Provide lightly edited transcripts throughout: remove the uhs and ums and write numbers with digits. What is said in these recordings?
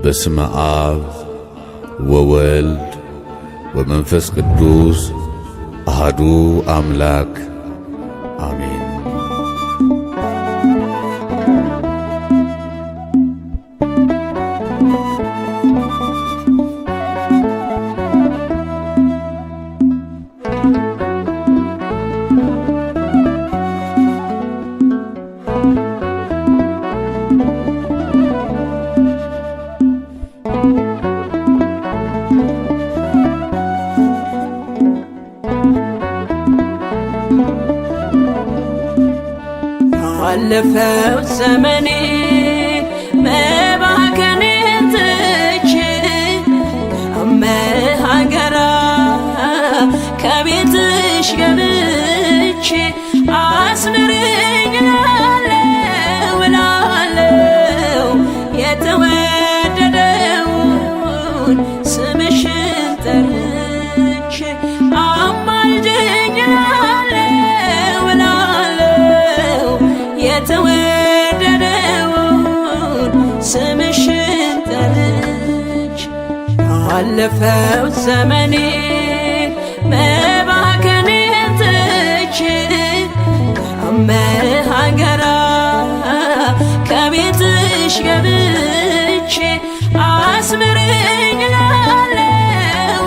በስመ አብ ወወልድ ወመንፈስ ቅዱስ አሐዱ አምላክ አሜን። አለፈው ዘመኔ መባከኔን ትቼ ከመሃገራ ከቤትሽ ገብቼ አስምሪኝ እላለሁ የተወደደውን ስምሽን ጠርቼ አማልጅኝ የተወደደውን ስምሽን ጠርቼ አለፈው ዘመኔ መባከኔን ትቼ ከመሃገራ ከቤትሽ ገብቼ አስምሪኝ እላለሁ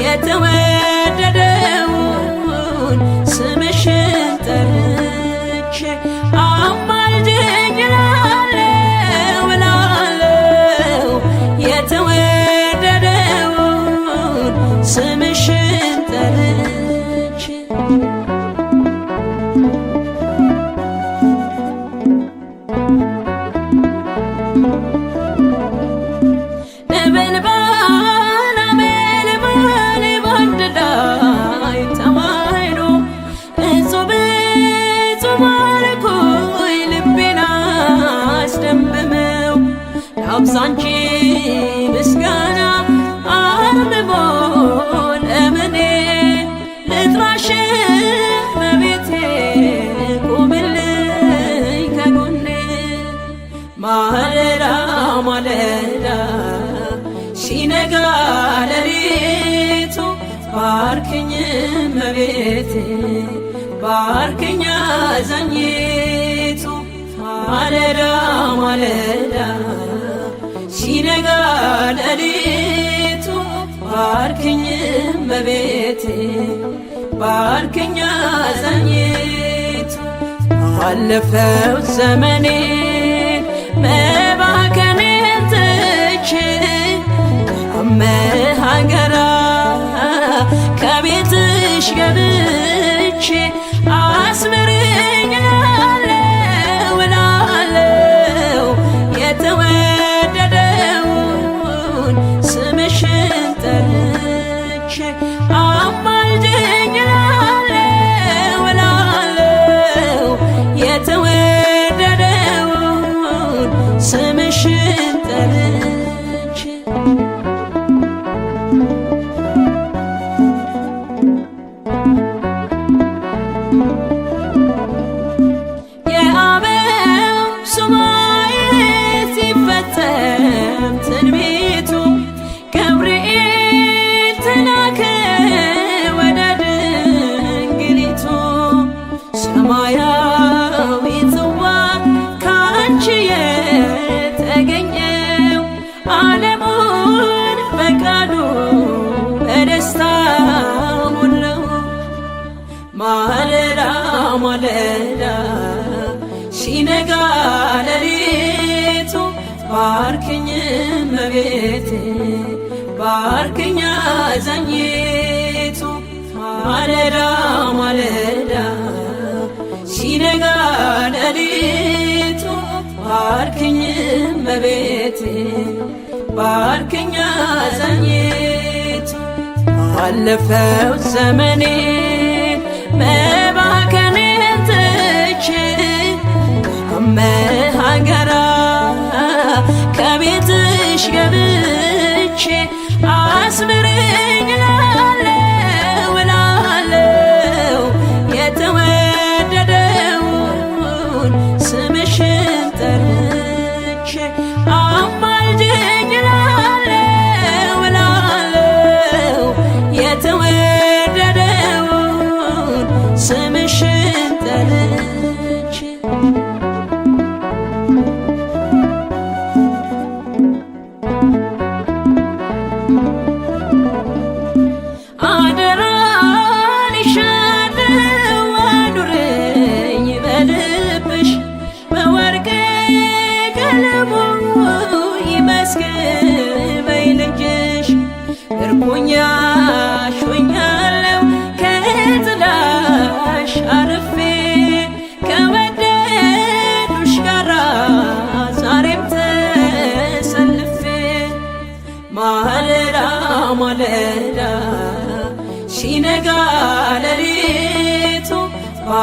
የተወደደውን ስምሽን ጠርቼ አማልጅኝ እላለሁ የተወደደውን ስምሽን ጠርቼ ነበልባል ነበልባል ባንድ ላይ ተማይሎ እጹብ እጹብ አልኩኝ ልቤን አስደምመው ላብዛ እንጂ ምስጋና አርምሞ ለምኔ ልጥራሽ እመቤቴ ቁምልኝ ከጎኔ ማለዳ ማለዳ ሲነጋ ሌሊቱ ባርክኝ እመቤቴ ባርክኝ አዛኝቱ ማለዳ ማለዳ ሲነጋ ሌሊቱ ባርክኝ እመቤቴ ባርክኝ አዛኝቱ አለፈው ዘመኔ መባከኔን ትቼ ከመሃገራ ከቤትሽ ገብቼ አስምሪኝ እላለሁ የተወደደውን ስምሽን ጠርቼ አማልጅኝ እላለሁ የተወደደውን ስምሽን ጠርቼ የአበው ሱባዔ ሲፈጸም ትንቢቱ ገብርኤል ተላከ ወደ ድንግሊቱ ሰማያዊ ጽዋ ካንቺ የተገኘው ዓለሙን በቃሉ በደስታ ሞላው ማለዳ ማለዳ ሲነጋ ሌሊቱ ባርክኝ እመቤቴ ባርክኝ አዛኝቱ ማለዳ ማለዳ ሲነጋ ሌሊቱ ባርክኝ እመቤቴ ባርክኝ አዛኝቱ አለፈው ዘመኔ መባከኔን ትቼ ከመሃገራ ከቤትሽ ገብቼ አስምሪኝ እላለሁ የተወደደውን ስምሽን ጠርቼ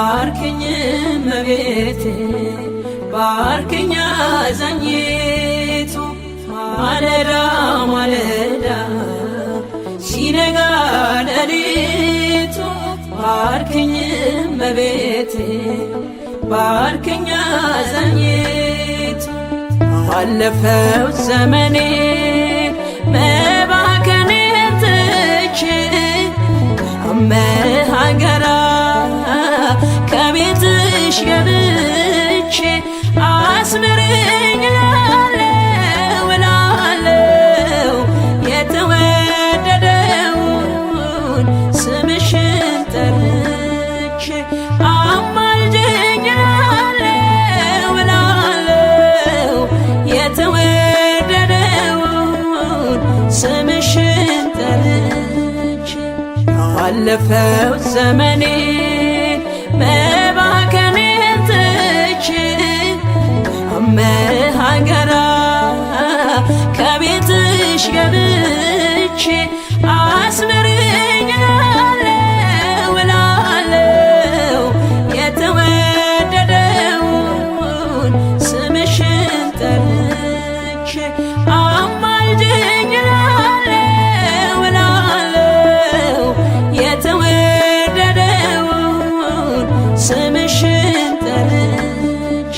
ባርክኝ እመቤቴ ባርክኝ አዛኝቱ ማለዳ ማለዳ ሲነጋ ሌሊቱ ባርክኝ እመቤቴ ባርክኝ አዛኝቱ ባለፈው ዘመኔ መባከኔን ትቼ ከመሃገራ ከቤትሽ ገብቼ አስምረኝ እላለሁ እላለሁ የተወደደውን ስምሽን ጠርቼ አማልጅኝ እላለሁ እላለሁ የተወደደውን ስምሽን ጠርቼ አለፈው ዘመኔ መባከኔን ትቼ ከመሃገራ ከቤትሽ ገብቼ አስምረኝ እላለሁ እላለሁ የተወደደውን ስምሽን ጠርቼ አማልጅኝ እላለሁ እላለሁ የተወደደውን ስምሽን ጠርቼ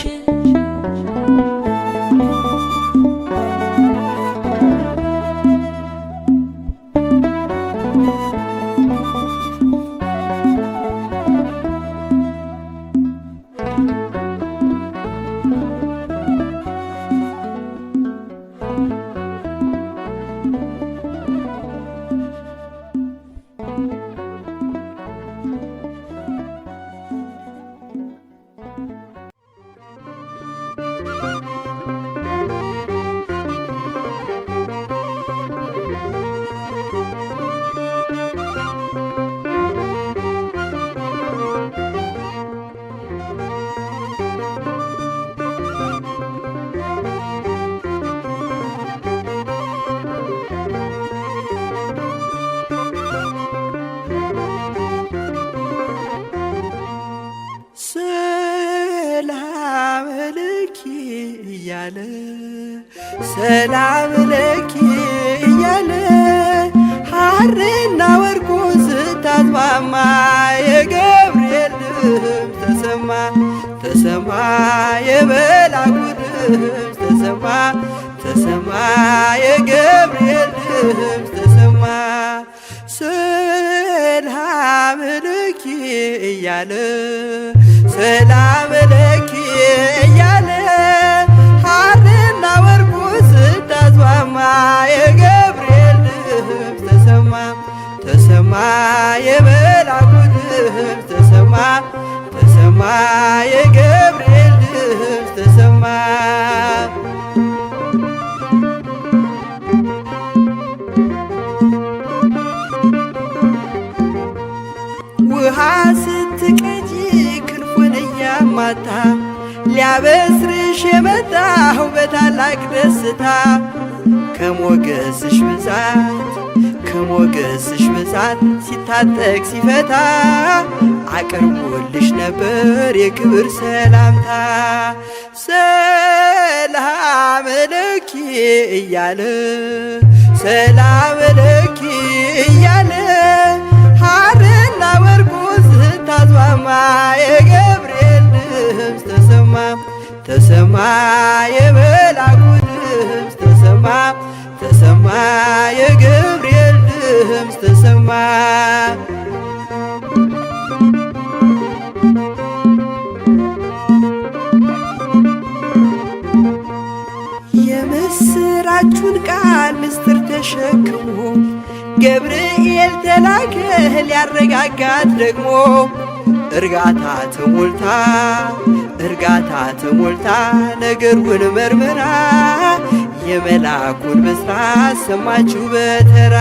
ሰላም ለኪ እያለ ሐርና ወርቁን ስታስማማ የገብርኤል ድምፅ ተሰማ ተሰማ የመልአኩ ድምፅ ተሰማ ተሰማ የገብርኤል ድምፅ ተሰማ ሰላም ለኪ እያለ ሰላም ለኪ እያለ ሐርና ወርቁ ስታስማማ የገብርኤል ድምፅ ተሰማ ተሰማ የመልአኩ ድምፅ ተሰማ ተሰማ የገብርኤል ድምፅ ተሰማ ውሃ ስትቀጂ ክንፉን እያማታ ሊያበስርሽ የመጣሁ በታላቅ ደስታ ከሞገስሽ ብዛት ሲታጠቅ ሲፈታ አቅርቦልሽ ነበር የክብር ሰላምታ ሰላም ለኪ እያለ ሰላም ለኪ እያለ ሐርና ወርቁ ስታስማማ የገብርኤል ድምፅ ተሰማ ተሰማ የመልአኩ ድምፅ ተሰማ ተሰማ የገብርኤል ድምፅ ተሰማ የምስራቹን ቃል ምስጢር ተሸክሞ ገብርኤል ተላከ ሊያረጋጋት ደግሞ እርጋታ ተሞልታ ነገሩን መርምራ የመልአኩን ብስራት ሰማችሁ በተራ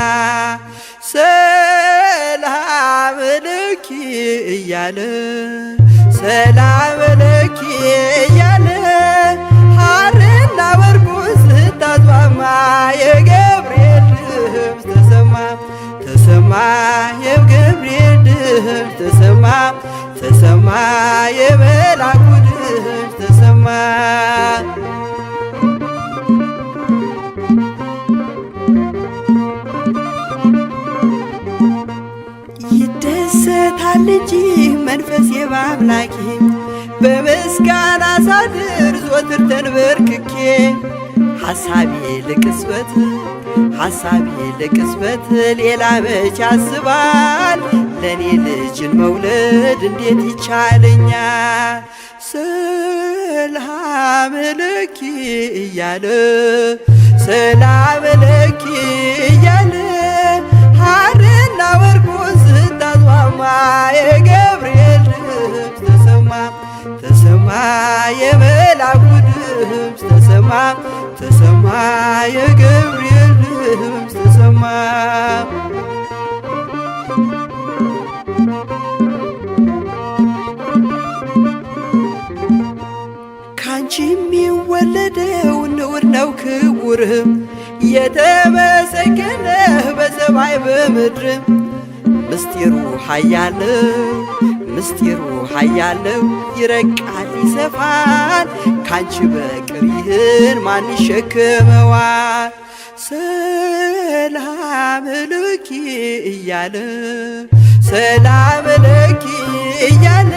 ሰላም ለኪ እያለ ሰላም ለኪ እያለ ሐርና ወርቁ ስታስማማ የገብርኤል ድምፅ ተሰማ ተሰማ የገብርኤል ድምፅ ተሰማ ተሰማ ተሰማ። ይደሰታል እንጂ መንፈሴ በአምላኬ በምስጋና ሳድር ዞትር ተንበርክኬ ሐሳቤ ለቅጽበት ሌላ መች ያስባል ለኔ ልጅን መውለድ እንዴት ይቻለኛል? ሰላም ለኪ እያለ ሰላም ለኪ እያለ ሐርና ወርቁን ስታስማማ የገብርኤል ድምፅ ተሰማ ተሰማ የመላኩ ድምፅ ተሰማ ተሰማ የገብርኤል ድምፅ ተሰማ። ካንቺ የሚወለደው ንዑድ ነው ክቡርም የተመሰገነ በሰማይ በምድርም ምስጢሩ ኃያለው ይረቃል ይሰፋል ካንቺ በቀር ይህን ማን ይሸከመዋል? ሰላም ለኪ እያለ ሰላም ለኪ እያለ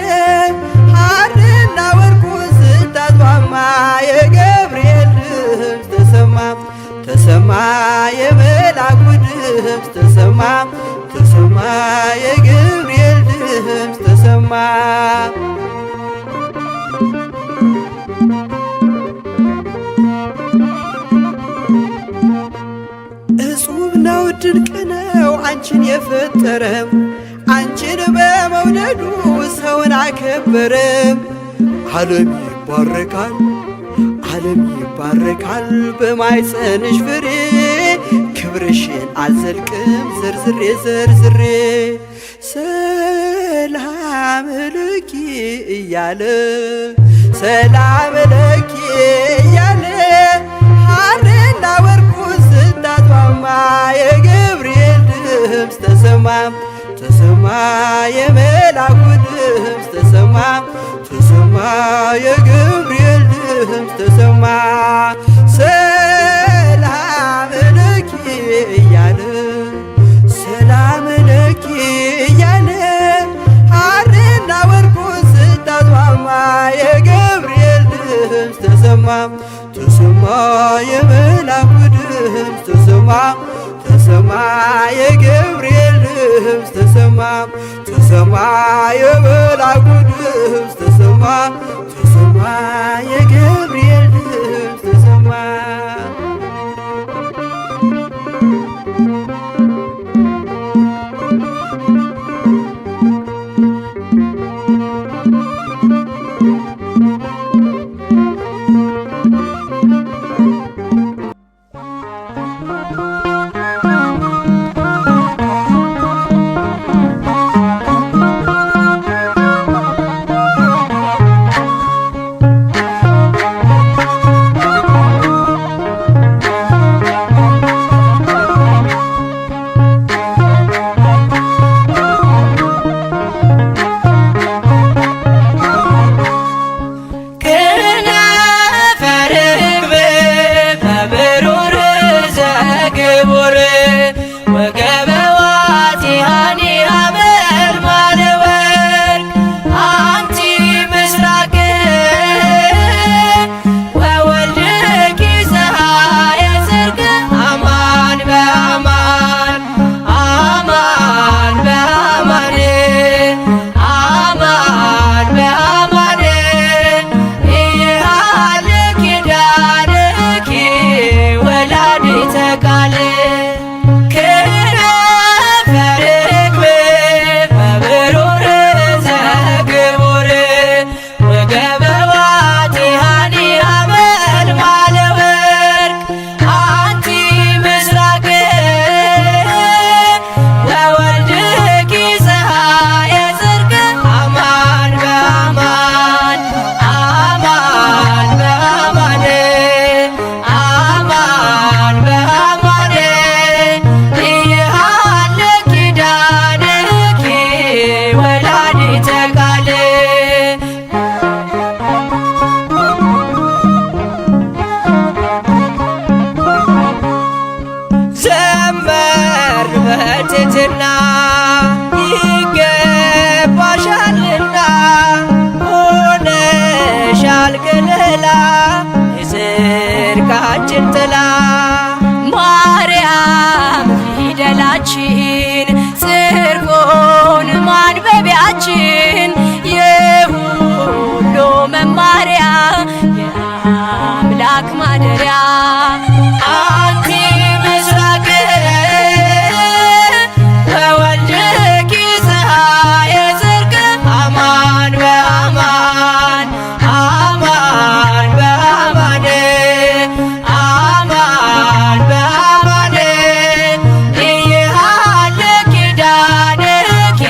ሐርና ወርቁን ስታስማማ የገብርኤል ድምፅ ተሰማ ተሰማ የመላኩ ድምፅ ተሰማ ተሰማ የገብርኤል ድምፅ ተሰማ። እጹብ ነው ድንቅ ነው አንቺን የፈጠረም አንቺን በመውደዱ ሰውን አከበረም። ዓለም ይባረካል በማኅፀንሽ ፍሬ ክብርሽን አልዘልቅም ዘርዝሬ ሰላም ለኪ እያለ ሰላም ለኪ እያለ ሐርና ወርቁን ስታስማማ የገብርኤል ድምፅ ተሰማ ተሰማ የመላኩ ድምፅ ተሰማ ተሰማ የገብርኤል ድምፅ ተሰማ። ሰላም ለኪ እያለ ሰላም ለኪ እያለ ሐርና ወርቁን ስታስማማ የገብርኤል ድምፅ ተሰማ ተሰማ የመላኩ ድምፅ ተሰማ ተሰማ የገብርኤል ድምፅ ተሰማ ተሰማ የመላኩ ድምፅ ተሰማ ተሰማ የገብርኤል ድምፅ ተሰማ። በትሕትና ይገባሻልና ሆነሻል ከለላ የጽድቃችን ጥላ ማርያም ፊደላችን ጽድቁን ማንበቢያችን የሁሉ መማሪያ የአምላክ ማደሪያ አንቲ ምስራቅ በወልድኪ ፀሐየ ጽድቅ አማን በአማን አማን በአማን አማን በአማን ኢይሃለ ኪዳንኪ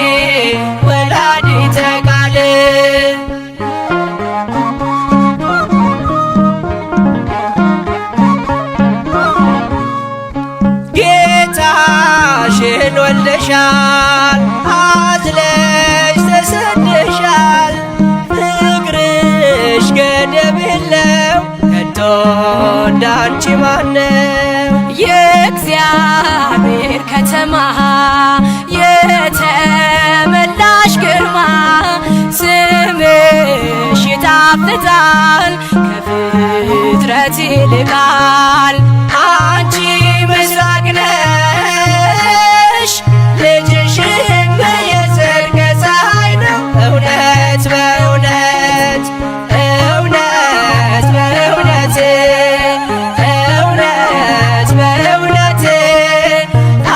ወላዲተ ቃል ጌታሽን ወልደሻል አዝለሽ ተሰደሻል ፍቅርሽ ገደብ የለው ከቶ እንዳንቺ ማነው የእግዚአብሔር ከተማ የተመላሽ ግርማ ስምሽ ይጣፍጣል ከፍጥረት ይልቃል አንቺ ምስራቅ ነሽ ልጅሽም የጽድቅ ፀሐይ ነው እውነት በእውነት እውነት በእውነት እውነት በእውነት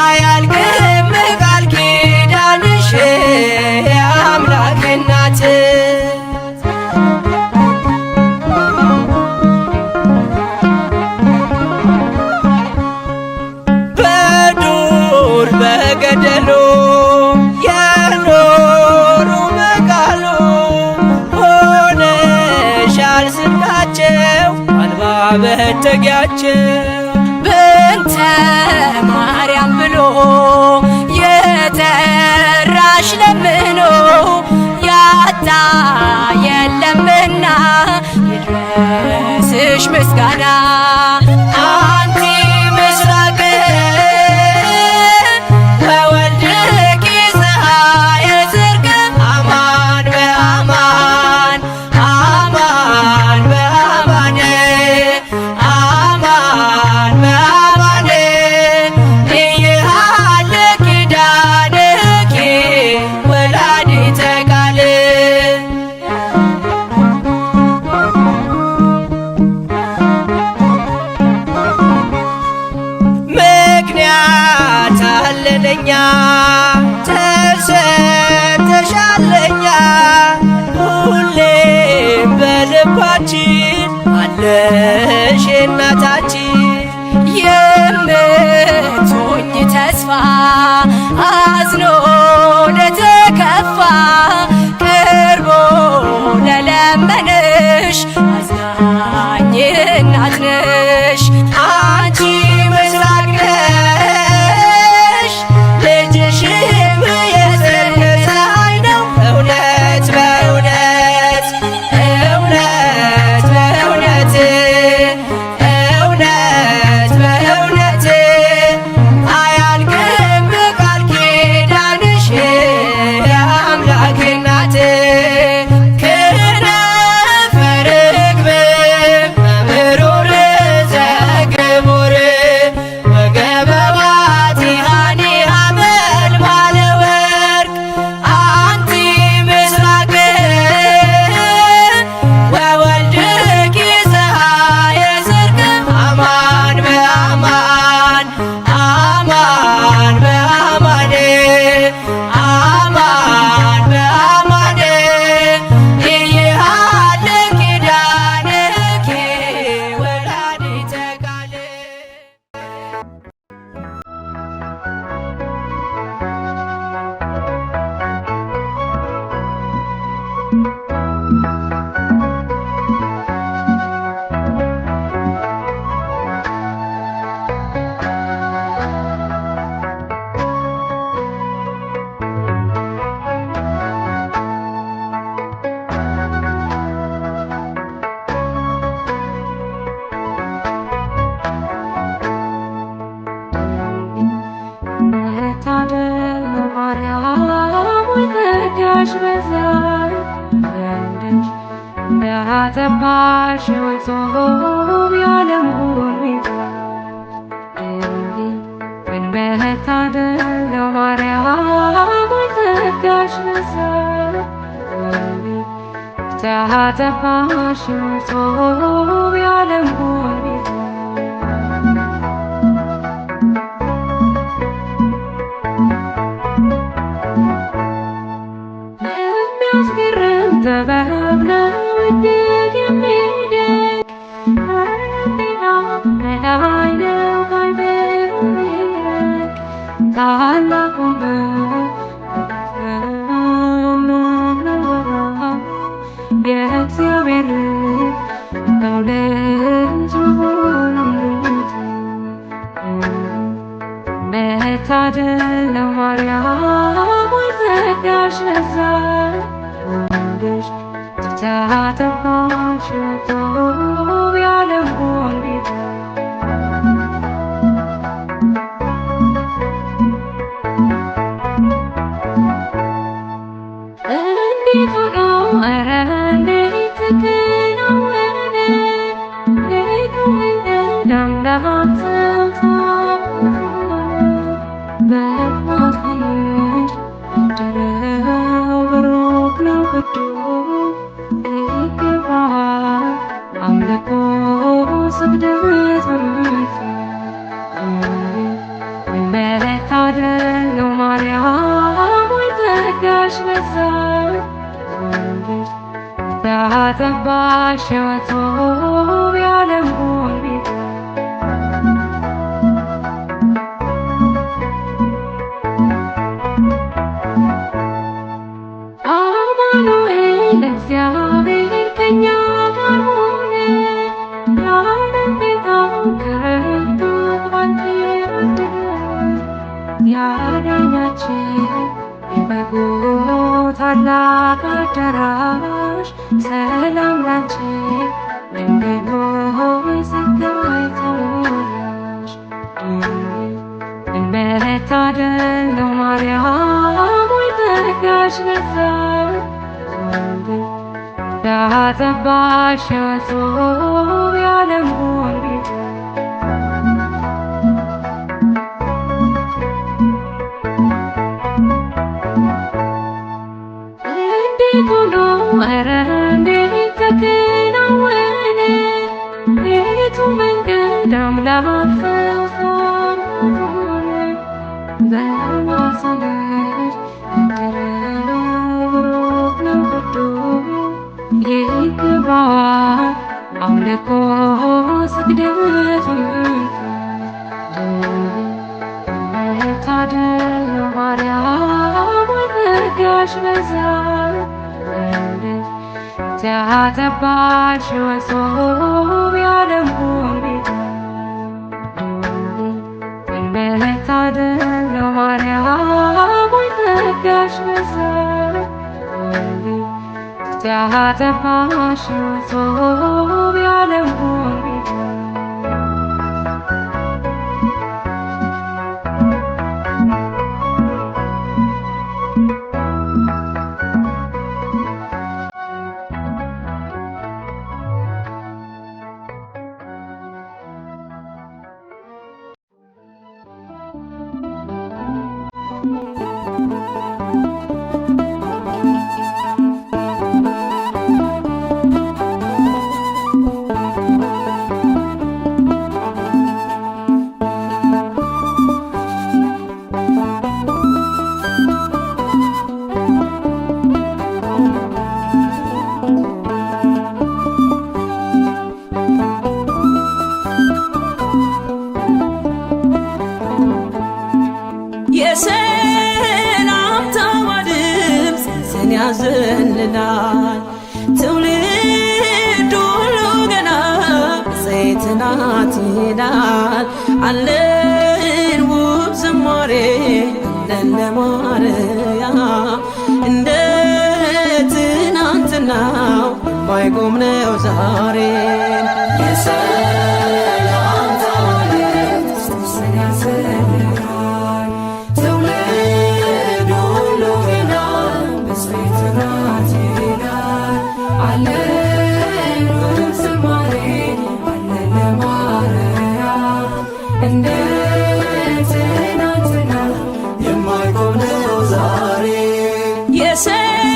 አያልቅም ቃል ኪዳንሽ የአምላክ እናት በዱር በገደሉ የኖሩ በቃሉ ሆነሻል ስንቃቸው አልባ መጠጊያቸው በእንተ ማርያም ብሎ የጠራሽ ለምኖ ያጣ የለምና ይድረስሽ ምስጋና አንቲ ምስራቅ በወልድኪ ፀሐየ ጽድቅ አማን በአማን አማን በአማን አማን በአማን ኢይሃለ ኪዳንኪ ወላዲተ ቃል ምክንያት አለለኛ ተሰጥተሻለኛ ሁሌም በልባችን አለሽ እናታችን የምትሆኝ ተስፋ አዝኖ ለተከፋ ቀርቦ ለለመንሽ አዝናኝ እናት ነሽ አንቺ ምስራቅ ነሽ ልጅሽም የጽድቅ ፀሐይ ነው እውነት በእውነት እውነት በእውነት እውነት በእውነት አያልቅም ቃል ተሃተባሽ ወጾም ያለም ሁኔታ ምን መታደል ነው ማርያም ጸጋሽ ነሳ ተሃተባሽ ወጾም ያለም ሁኔታ የሚያስገርም ጥበብ ነው እጅግ የሚደንቅ በላይ ነው ባይበልጥ ታላቁ የእግዚአብሔር ልጅ መሆኑት መታደል ነው ማርያም ጸጋሽ ነሳ ተሃተባሽ ወጾም ያለም ሁኔታ እንዴት ሆኖ ኧረ እንዴት ተከናወነ ሌቱ እንደ አምላክ በማትነሽ ድረው ብሩክ ነው ቅዱስ ይገባል አምልኮ ስግደት መታደል ነው ማርያም ጸጋሽ በዛ ተሃተባሽ ወጾም ያለም ሁኔታ አማኑኤል እግዚአብሔር ከእኛ ጋር ሆነ የዓለም ቤዛ ከቶ ባንቺ ያዳኛችን በጎ ታላቅ አዳራሽ ሰላም ላንቺ ድንግል ሆይ ጸጋይ ተሞላሽ መታደል ነው ማርያም ጸጋሽ በዛ ተሃተባሽ ወጾም ያለም ሁኔታ እንዴት ሆኖ ኧረ እንዴት ተከናወነ ሌቱ መንገድ አምላክ ሆነ በማኅፀንሽ ብሩክ ነው ቅዱስ ይገባዋል አምልኮ ስግደት መታደል ነው ማርያም ጸጋሽ በዛ ተሃተባሽ ወጾም ያለም ሁኔታ መታደል ነው ማርያም ጸጋሽ በዛ ተሃተባሽ ወጾም ያለም ሁኔታ የሰላምታዋ ድምፅ ስን ያዘልላል ትውልድ ሁሉ ገና ብፅዕት ናት ይላል አለን ውብ ዝማሬ አለን ለማርያም እንደ ትናንትናው የማይቆም ነው ዛሬ እንደ ትናንትና የማይቆም ነው ዛሬ።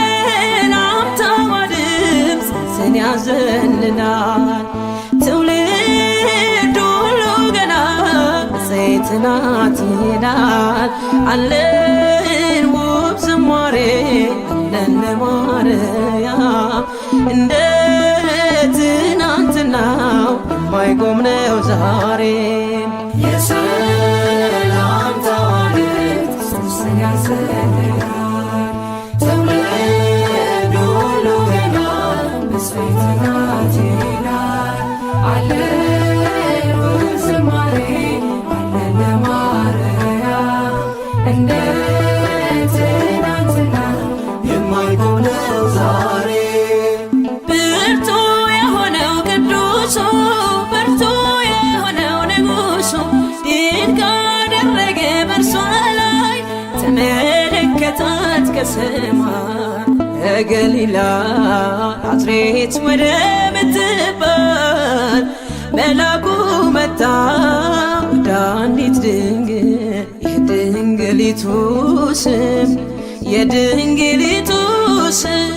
የሰላምታዋ ድምፅ ስን ያዘልናል ትውልድ ሁሉ ገና እሰይ ትናንት ይላል። አለን ውብ ዝማሬ አለን ለማርያም እንደ ትናንትናው የማይቆም ነው ዛሬ። የሰላምታዋ ድምፅ ስን ያዘልናል ትውልድ ሁሉ ገና እሰይ ትናንት ይላል። አለን ውብ ዝማሬ አለን ለማርያም እንደ ትናንትና የማይቆም ነው ዛሬ። ብርቱ የሆነው ቅዱሱ ብርቱ የሆነው ንጉሱ ድንቅ አደረገ በእርሷ ላይ ተመለከታት ከሰማይ ከገሊላ ናዝሬት ወደምትባል መልአኩ መጣ ወደ አንዲት ድንግል የድንግሊቱ ስም የድንግሊቱ ስም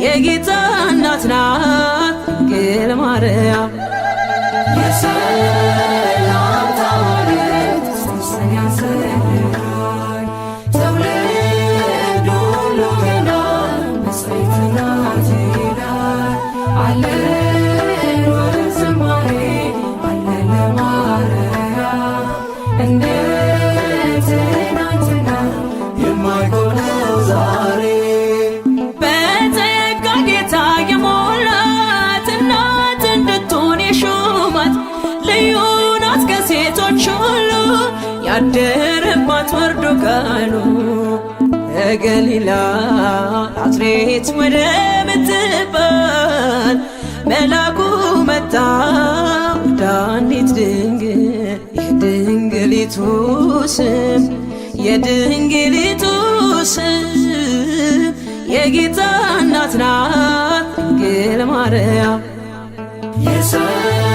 የጌታ እናት ናት ድንግል ማርያም። የሰላምታዋ ድምፅ ስን ያዘልናል ትውልድ ሁሉ ገና እሰይ ትናንት ይላል። አለን ውብ ዝማሬ አለን ለማርያም እንደ ትናንትና የማይቆም ነው ዛሬ። በጸጋ ጌታ የሞላት እናት እንድትሆን የሾማት ልዩ ናት ከሴቶች ሁሉ ያደረባት ወርዶ ቃሉ ከገሊላ ናዝሬት ወደምትባል መልአኩ መጣ ወደ አንዲት ድንግል የድንግሊቱ ስም የድንግሊቱ ስም የጌታ እናት ናት ድንግል ማርያም።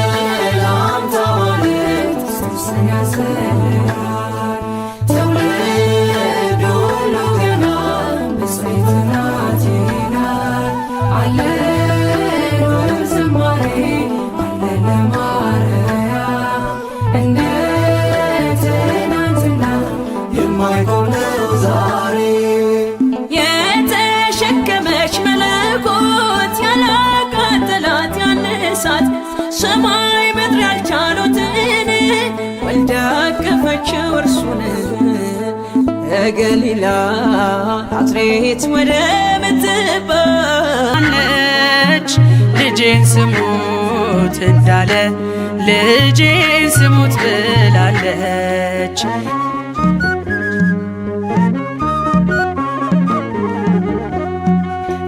የሰላምታዋ ድምፅ ስን ያዘልናል ትውልድ ሁሉ ገና እሰይ ትናንት ይላል። አለን ውብ ዝማሬ አለን ለማርያም እንደ ትናንትና የማይቆም ነው ዛሬ። የተሸከመች መለኮት ያላቃጠላት ያነሳት ሰማይ ምድር ያልቻሉትን ወልዳ አቀፈችው እርሱን ከገሊላ ናዝሬት ወደምትባል ልጄን ስሙት እንዳለ ልጄን ስሙት ብላለች።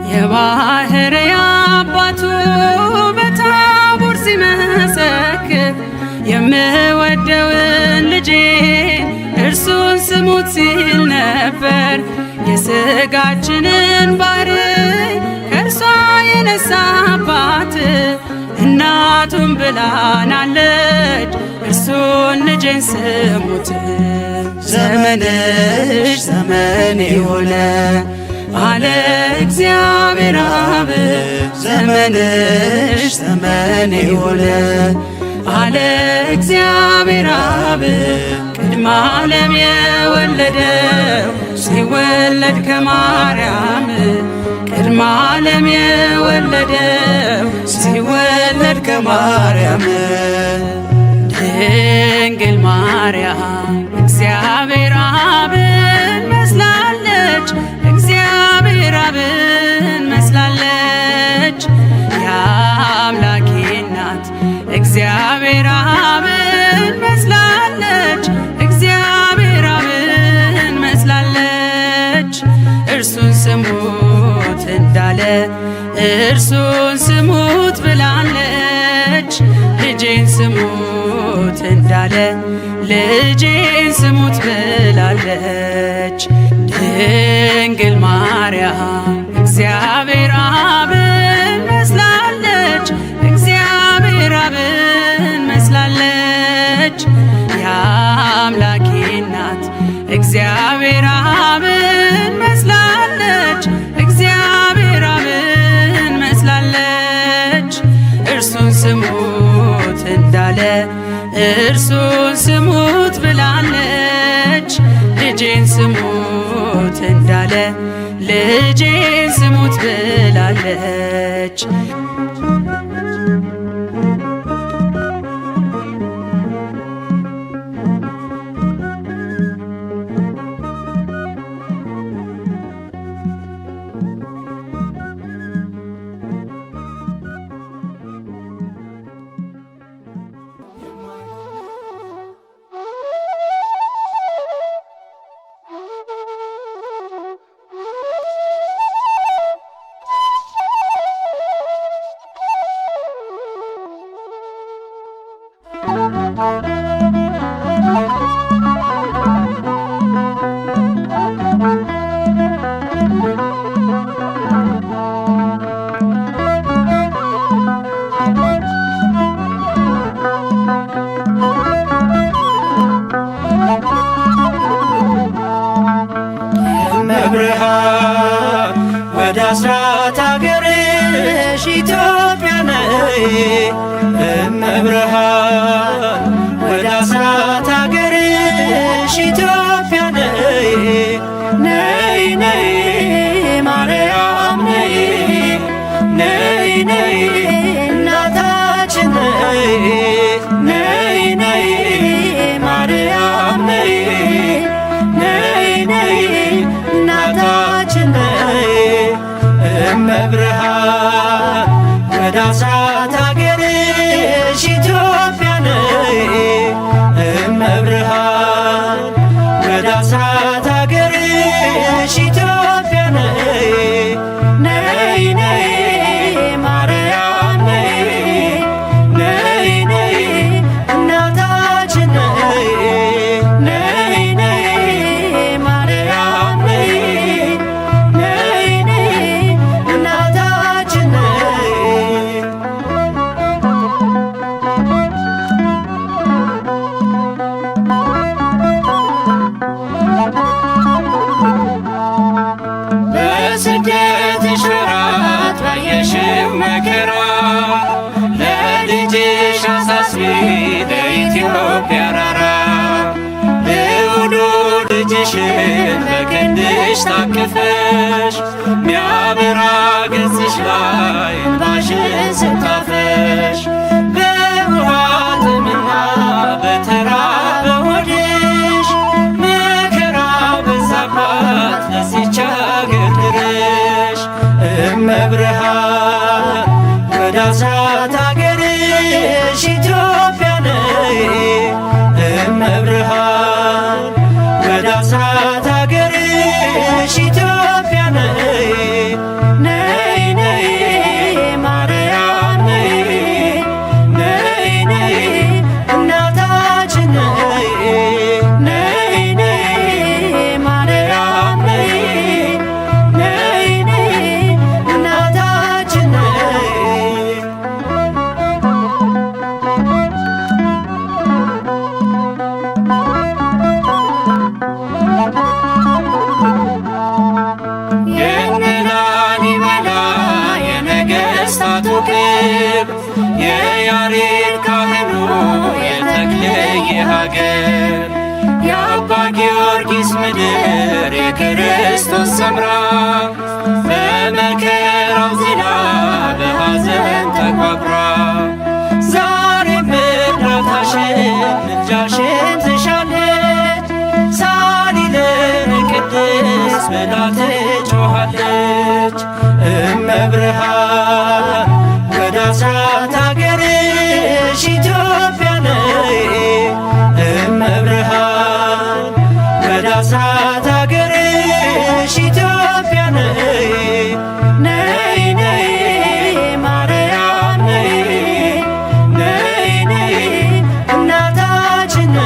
የባሕርይ አባቱ በታቦር ሲመሰክር የምወደውን ልጄን እርሱን ስሙት ሲል ነበር። የሥጋችንን ባሕርይ ከእርሷ የነሳባት እናቱን ብላናለች እርሱን ልጄን ስሙት። ዘመንሽ ዘመኔ ሆነ አለ እግዚአብሔር አብ ዘመንሽ ዘመኔ ሆነ አለ እግዚአብሔር አብ ቅድመ ዓለም የወለደው ሲወለድ ከማርያም ቅድመ ዓለም የወለደው ሲወለድ ከማርያም ድንግል ማርያም እግዚአብሔር አብን መስላለች እግዚአብሔር አብን መስላለች የአምላኬ እናት እግዚአብሔር አብን መስላለች እግዚአብሔር አብን መስላለች እርሱን ስሙት እንዳለ እርሱን ስሙት ብላለች ልጄን ስሙት እንዳለ ልጄን ስሙት ብላለች ድንግል ማርያም እግዚአብሔር አብን መስላለች እግዚአብሔር አብን መስላለች እርሱን ስሙት ብላለች። ልጄን ስሙት እንዳለ ልጄን ስሙት ብላለች። መብርሃን ወደ አስራት አገርሽ ኢትዮጵያ ነይ። እመብርሃን ወደ አስራት አገርሽ ኢትዮጵያ ነይ። ነይ ነይ ማርያም ነይ፣ ነይ ነይ እናታችን ነይ። ነይ ነይ ማርያም ነይ፣ ነይ ነይ እናታችን ነይ። እመብርሃን ወደ አስራት አገርሽ ኢትዮጵያ ነይ። እመብርሃን ወደ አስራት አገርሽ ኢትዮጵያ ነይ። ነይ ነይ ማርያም ነይ፣ ነይ ነይ እናታችን ነይ። ነይ ነይ ማርያም ነይ፣ ነይ ነይ እናታችን ነይ። በስደትሽ ወራት ባየሽው መከራ ለልጅሽ አሳስቢ ለኢትዮጵያ ራራ። ልዑሉ ልጅሽን በክንድሽ ታቅፈሽ ሚያበራ ገጽሽ ላይ እንባሽን ስታፈሽ በውሃ ጥምና በተራበ ሆድሽ መከራ በዛባት ለዚች አገር ድረሽ። እመብርሃን ወደ አስራት አገርሽ ኢትዮጵያ ነይ። እመብርሃን ወደ አስራት አገርሽ ኢትዮጵያ ነይ። ነይ ነይ ማርያም ነይ፣ ነይ ነይ እናታችን ነይ። ነይ ነይ ማርያም ነይ፣ ነይ ነይ እናታችን ነይ። የላሊበላ የነገሥታቱ ክብር የያሬድ ካህኑ የተክልየ ሀገር የአባ ጊዮርጊስ ምድር የክርስቶስ ሰምራ በመከራው ዝላ በሐዘን ተቋቁራ ዛሬም እርዳታሽን ምልጃሽን ትሻለች። ሳሊለነ ቅድስት ብላ ትጮኻለች። እመብርሃን ወደ አስራት አገርሽ ኢትዮጵያ ነይ። እመብርሃን ወደ አስራት አገርሽ ኢትዮጵያ ነይ። ነይ ነይ ማርያም ነይ፣ ነይ ነይ እናታችን ነይ።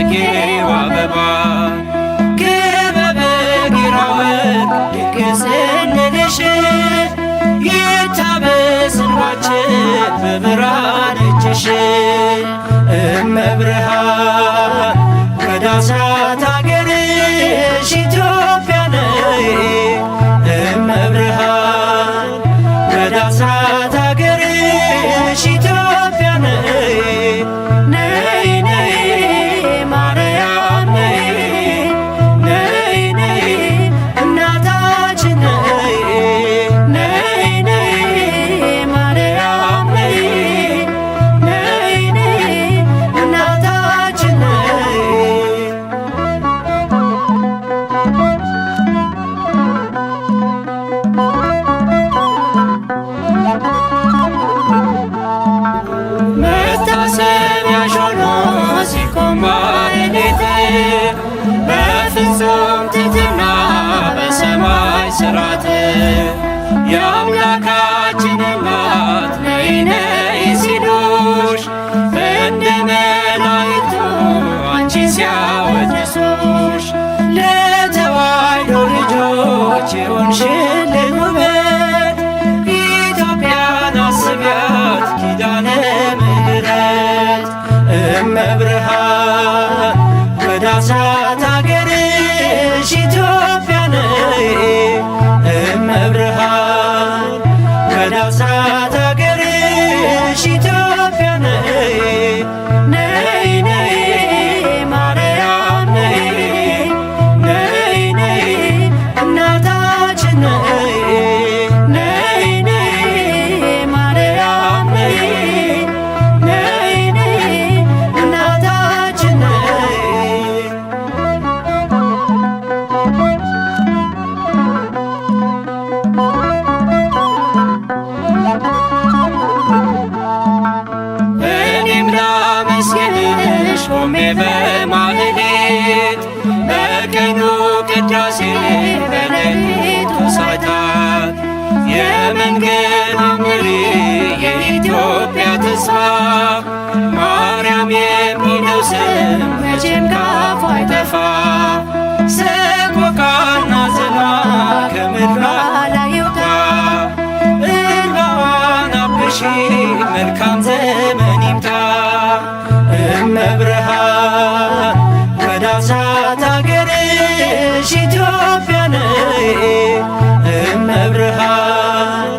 ጽጌው አበባ ክበበ ጌራ ወርቅ ድንግል ስንልሽ ይታበስ እንባችን በብርሃን እጅሽ እመብርሃን ወደ አስራት አገርሽ ኢትዮጵያ ነይ እመብርሃን ወደ አስራት አገርሽ ኢትዮጵያ ነይ ነይ ነይ ማርያም ነይ ነይ ነይ እናታችን ነይ ነይ ነይ ማርያም ነይ ነይ ነይ እናታችን ነይ መታሰቢያሽ ሆኖ ሲቆም ማኅሌት በፍጹም ትሕትና በሰማይ ሥርዓት የአምላካችን እናት ነይ ነይ ሲሉሽ እንደ መላእክቱ አንቺን ሲያወድሱሽ ለተዋሕዶ ልጆች የሆንሽልን ውበት ኢትዮጵያን አስቢያት ኪዳነ ምሕረት እመብርሃን ወደ አስራት አገርሽ ኢትዮጵያ ነይ እመብርሃን ወደ አስራት አገርሽ ኢትዮጵያ ነይ ነይ ነይ ማርያም ነይ ነይ ነይ እናታችን ነይ ነይ ነይ ማርያም ነይ ነይ ነይ እናታችን ነይ እኔም ላመስግንሽ ቆሜ በማኅሌት በቀኑ ቅዳሴ በሌሊቱ ሰዓታት የመንገድ መሪ የኢትዮጵያ ተስፋ ማርያም የሚለው ስም መቼም ካፏ አይጠፋ ሰቆቃና ዘኗ ከምድሯ ላይ ይውጣ እንባዋን አብሺ መልካም ዘመን ይምጣ እመብርሃን ወደ አስራት አገርሽ ኢትዮጵያ ነይ እመብርሃን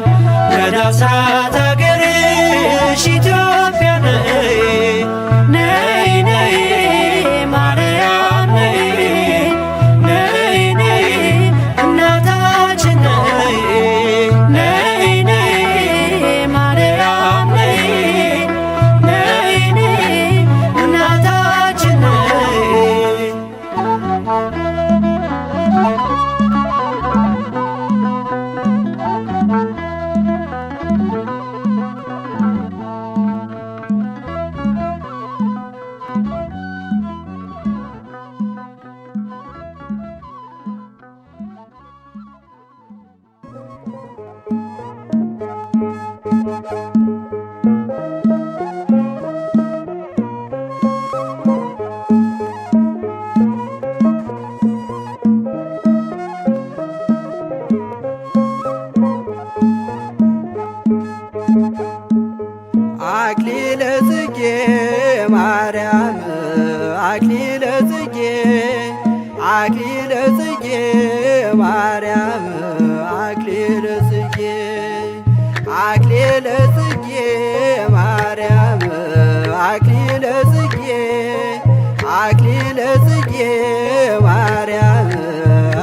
ወደ አስራት አገርሽ ኢትዮጵያ ነይ ነይ ነይ ማርያም ነይ ነይ ነይ እናታችን ነይ ነይ ነይ ማርያም ነይ ነይ ነይ እናታችን ነይ አክሊለ ጽጌ ማርያም አክሊለ ጽጌ አክሊለ ጽጌ ማርያም አክሊለ ጽጌ አክሊለ ጽጌ ማርያም አክሊለ ጽጌ አክሊለ ጽጌ ማርያም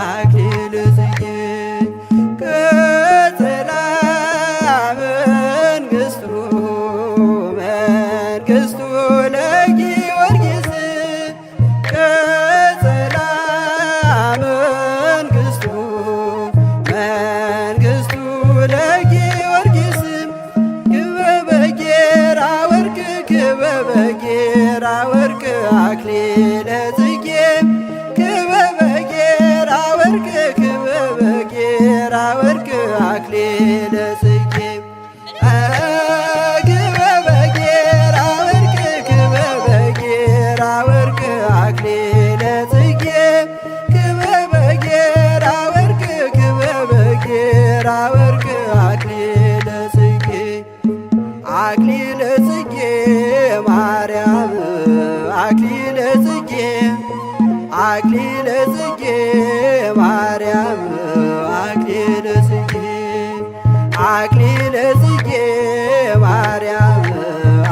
አክሊለ ጽጌ ቅጽላ መንግሥቱ መንግሥቱ ለጊዮርጊስ ቅጽላ መንግሥቱ መንግሥቱ ለጊዮርጊስ ክበበ ጌራ ወርቅ ክበበ ጌራ ወርቅ አክሊለ ጽጌ አክሊለ ጽጌ አክሊለ ጽጌ ማርያም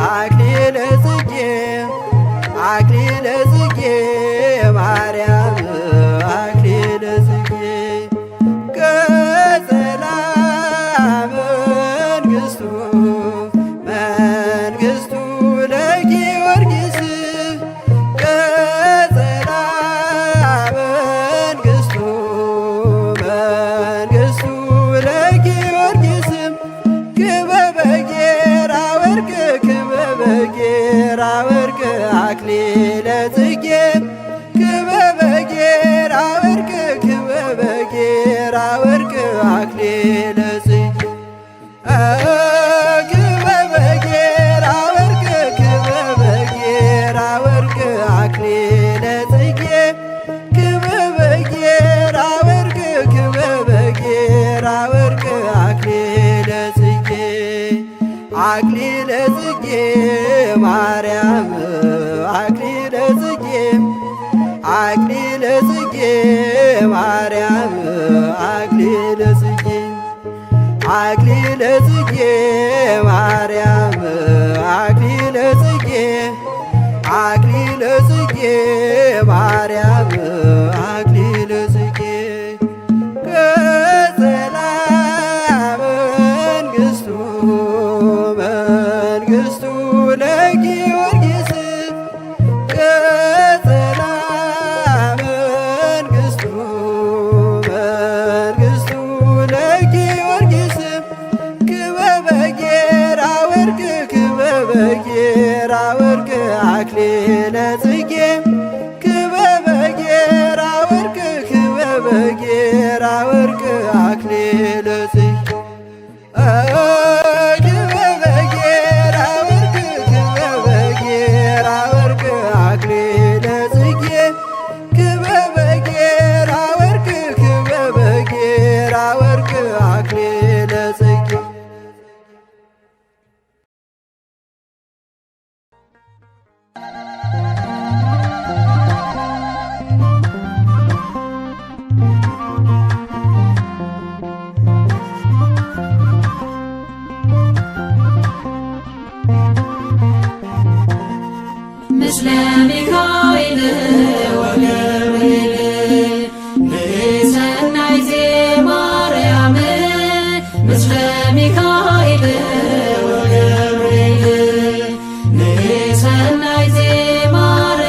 አክሊለ ጽጌ አክሊለ ጽጌ ማርያም አክሊለ ጽጌ ቀጸላ መንግሥቱ መንግሥቱ ለጊዮርጊስ ቀጸላ መንግሥቱ መንግሥቱ ለጊዮርጊስ ክበበ ጌራ ወርቅ ክበበ ጌራ ወርቅ አክሊለ ጽጌ ክበበ ጌራ ወርቅ ክበበ ጌራ ወርቅ አክሊለ ጽጌ ክበበ ጌራ ወርቅ ክበበ ጌራ ወርቅ አክሊለ ጽጌ ክበበ ጌራ ወርቅ ክበበ ጌራ ወርቅ አክሊለ ጽጌ አክሊለ ጽጌ ማርያም አክሊለ ጽጌ አክሊለ ጽጌ ማርያም አክሊለ ጽጌ አክሊለ ጽጌ ማርያም አክሊለ ጽጌ አክሊለ ጽጌ ማርያም አክሊለ ጽጌ ቀጸላ መንግሥቱ መንግሥቱ ለጊዮርጊስ ቀጸላ መንግሥቱ መንግሥቱ ለጊዮርጊስ ክበበ ጌራ ወርቅ ክበበ ጌራ ወርቅ አክሊለ ጽጌ ክበበ ጌራ ወርቅ ክበበ ጌራ ወርቅ አክሊለ ጽጌ ክበበ ጌራ ወርቅ ክበበ ጌራ ወርቅ አክሊለ ጽጌ ክበበ ጌራ ወርቅ ክበበ ጌራ ወርቅ አክሊለ ጽጌ ምስለ ሚካኤል ወገብርኤል ንሰናይ ዘማርያም ምስለ ሚካኤል ወገብርኤል ንሰናይ ዘማርያም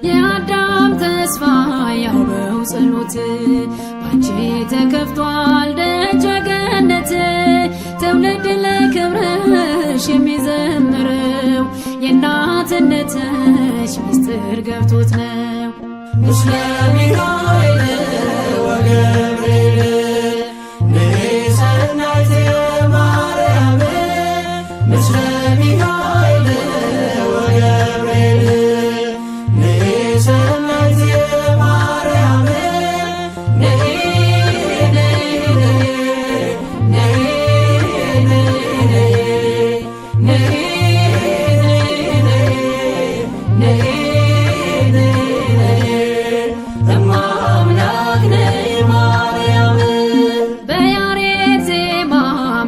የአዳም ተስፋ ያውበው ጸሎት ባንቺ ተከፍቷል ደጀ ገነት ትውልድ ለክብርሽ የሚዘምረው የእናትነትሽ ምስጢር ገብቶት ነው። ምስለ ሚካኤል ወገብርኤል ንሰናይት ማርያም ምስለ ሚካኤል ወገብርኤል ንሰናይት ማርያም በያሬድ ዜማ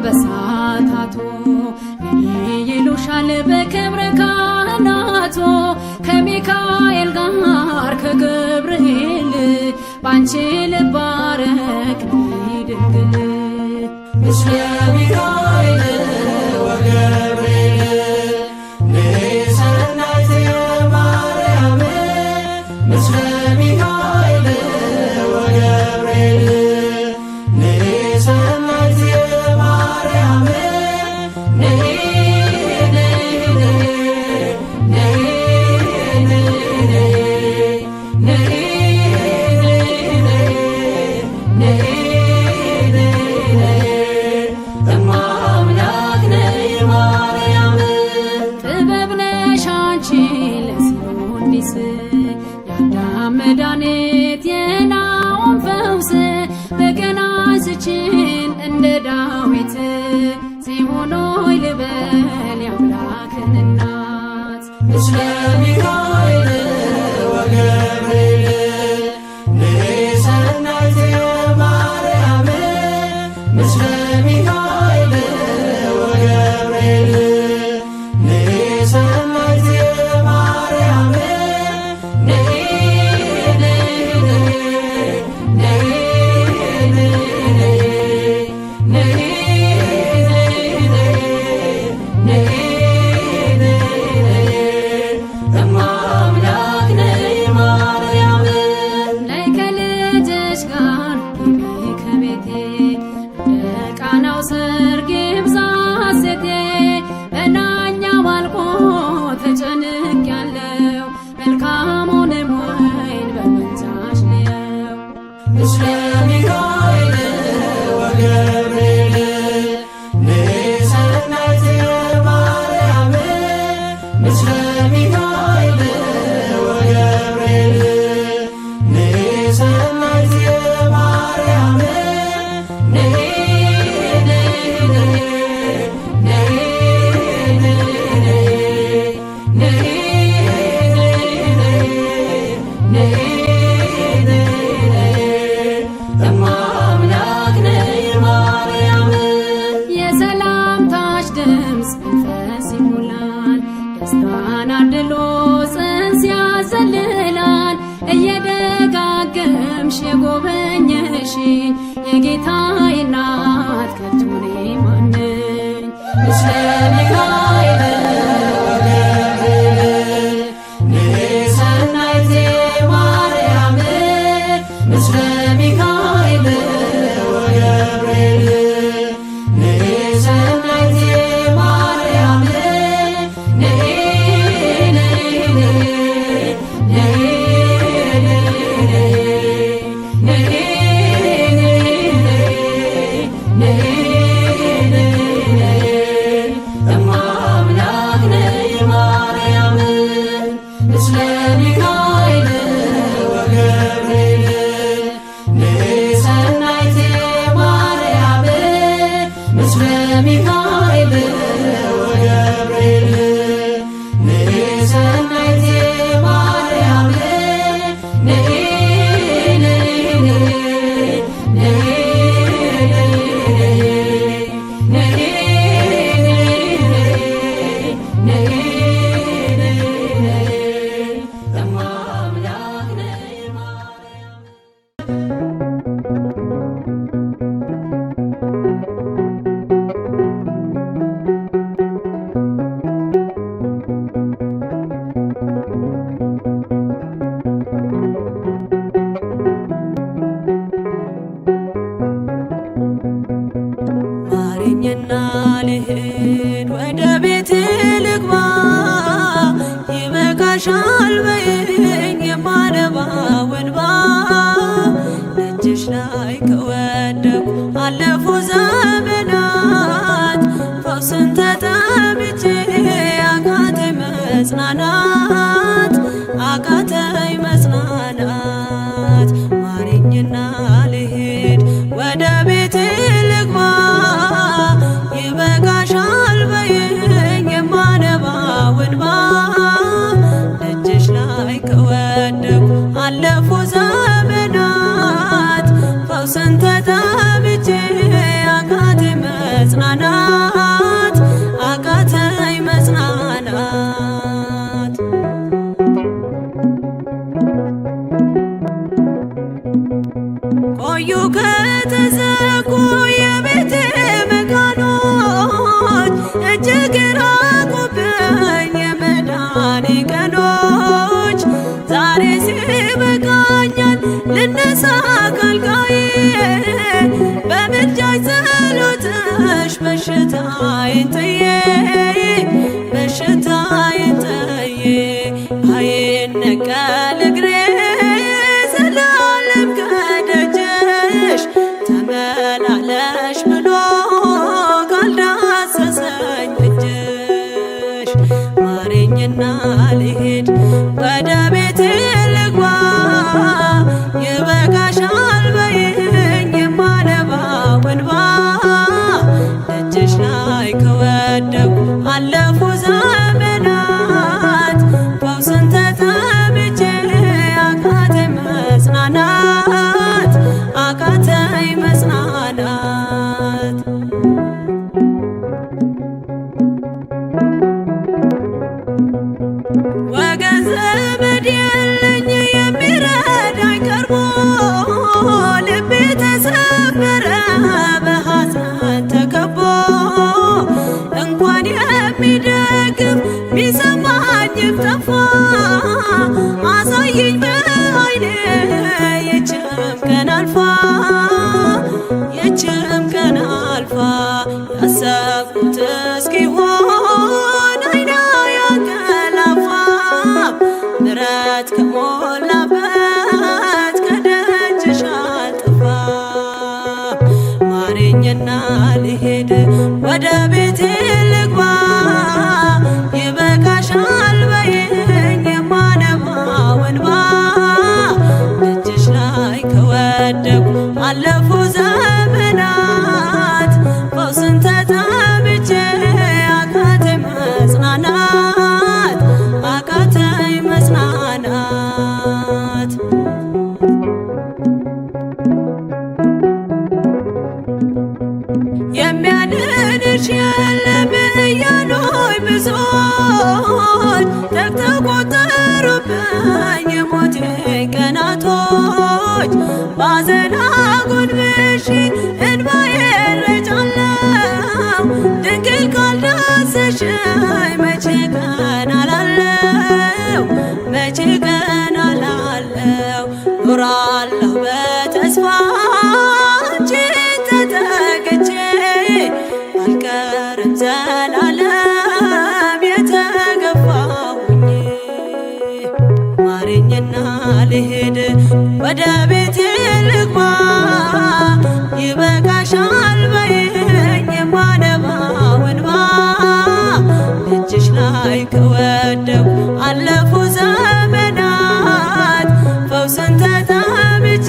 በሳታቶ ይሉሻል በክብረ ካህናቶ ከሚካኤል ጋር ከገብርኤል ባንቺ ልባረክ ድንግል ምስለ ሚካኤል ወገብርኤል ንሰናይት ነሽ አንቺ ለሲኦል የአዳም መድኃኒት የናሆም ፈውስ በገና አንስችን እንደ ዳዊት ጽዮን ሆይ ልበል የአምላክን እናት ምስለ ሚካኤል ወገብርኤል ንሰናይት ማርያም ምስለ ሚካኤል ወገብርኤል ንሰናይት ማርያም የጎበኘሽኝ የጌታዬ እናት ከቶ እኔ ማን ነኝ? ምስለ ሚካኤል ወገብርኤል ንሰናይት ማርያም ምስለ ሚካኤል ወገብርኤል ንሰናይት ማርያም ማረኝና ልሂድ ወደ ቤት ልግባ ይበቃሻል በይኝ የማነባው እንባ ደጅሽ ላይ ከወደኩ አለፉ ዘመናት ፈውስን ተጠምቼ አቃተኝ መጽናናት አቃተኝ መጽናናት ማረኝና ልሂድ ወደ ቤት ልግባ ይበቃሻል በይኝ የማነባው እንባ ደጅሽ ላይ ከወደኩ አለፉ ዘመናት ፈውስን ተጠምቼ አቃተኝ መጽናናት አቃተኝ መጽናናት ቆዩ ከተዘጉ የቤቴ መቃኖች እጅግ ራቁብኝ የመዳኔ ቀኖች ዛሬ ሲበቃኛል ልነሳ ካልጋዬ በምልጃሽ ጸሎትሽ በሽታዬን ጥዬ በሽታዬን ጥዬ አይነቀል እግሬ ዘላለም ከደጅሽ ተመላለሽ ብሎ ካልዳሰሰኝ እጅሽ ማረኝና ልሂድ ወደ ቤቴ ልግባ ይበቃሻል በይኝ የማነባው እንባ ደጅሽ ላይ ከወደኩ አለፉ ዘመናት ፈውስን ተጠምቼ አቃተኝ መጽናናት አቃተኝ መጽናናት ወገን ዘመድ የለኝ የሚረዳኝ ቀርቦ ልቤ ተሰበረ በሐዘን ተከቦ እንኳን የሚደግፍ ቢሰማኝም ጠፋ አሳየኝ በዓይኔ ይህችም ቀን አልፋ ይህችም ቀን አልፋ ያሰብኩት እስኪሆን አይና ያንቀላፋ ምሕረት ከሞላበት ከደጅሽ አልጠፋም ማረኝና ልሂድ ወደ ቤቴ ልግባ ይበቃሻል በይኝ የማነባው እንባ ደጅሽ ላይ ከወደኩ አለፉ ዘመናት ፈውስን ተጠምቼ አቃተኝ መጽናናት አቃተኝ መጽናናት የሚያድንሽ የለም እያሉኝ ብዙዎች ተግተው ቆጠሩብኝ የሞቴ ቀናቶች ባዘን አጎንብሼ እንባዬን ረጫለሁ ድንግል ካልዳሰሽኝ መቼ ቀን አላለው መቼ ቀን አላለው ኖራለሁ በተስፋ አንቺን ተጠግቼ አልቀርም ዘላለም የተገፋሁኝ ማረኝና ልሂድ ወደ ቤቴ ልግባ ይበቃሻል በይኝ የማነባው እንባ ደጅሽ ላይ ከወደኩ አለፉ ዘመናት ፈውስን ተጠምቼ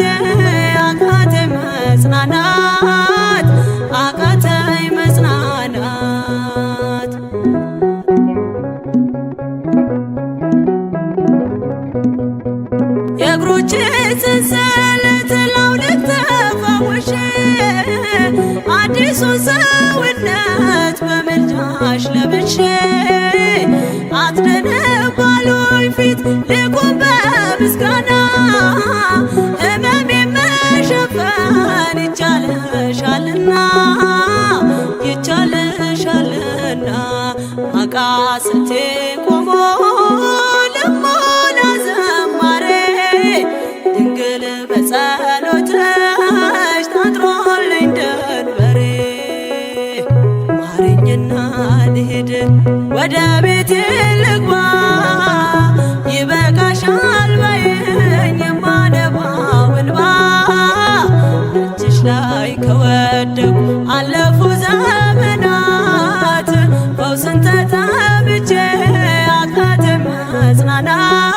አቃተኝ መጽናናት አቃተኝ መጽናናት የእግሮቼ ሰንሰለት ላውልቅ ተፈውሼ አዲሱን ሰውነት በምልጃሽ ለብሼ አትደነባሉኝ ፊት ልቁም በምስጋና ሕመሜን መሸፈን ይቻልሻልና ይቻልሻልና አቃስቴ ቆሞ ልሞላ ዘማሬ ድንግል በጸሎትሽ ታጥሮልኝ ደንበሬ ማረኝና ልሂድ ወደ ቤቴ ልግባ ይበቃሻል በይኝ የማነባው እንባ ደጅሽ ላይ ከወደኩ አለፉ ዘመናት ፈውስን ተጠምቼ አቃተኝ መጽናናት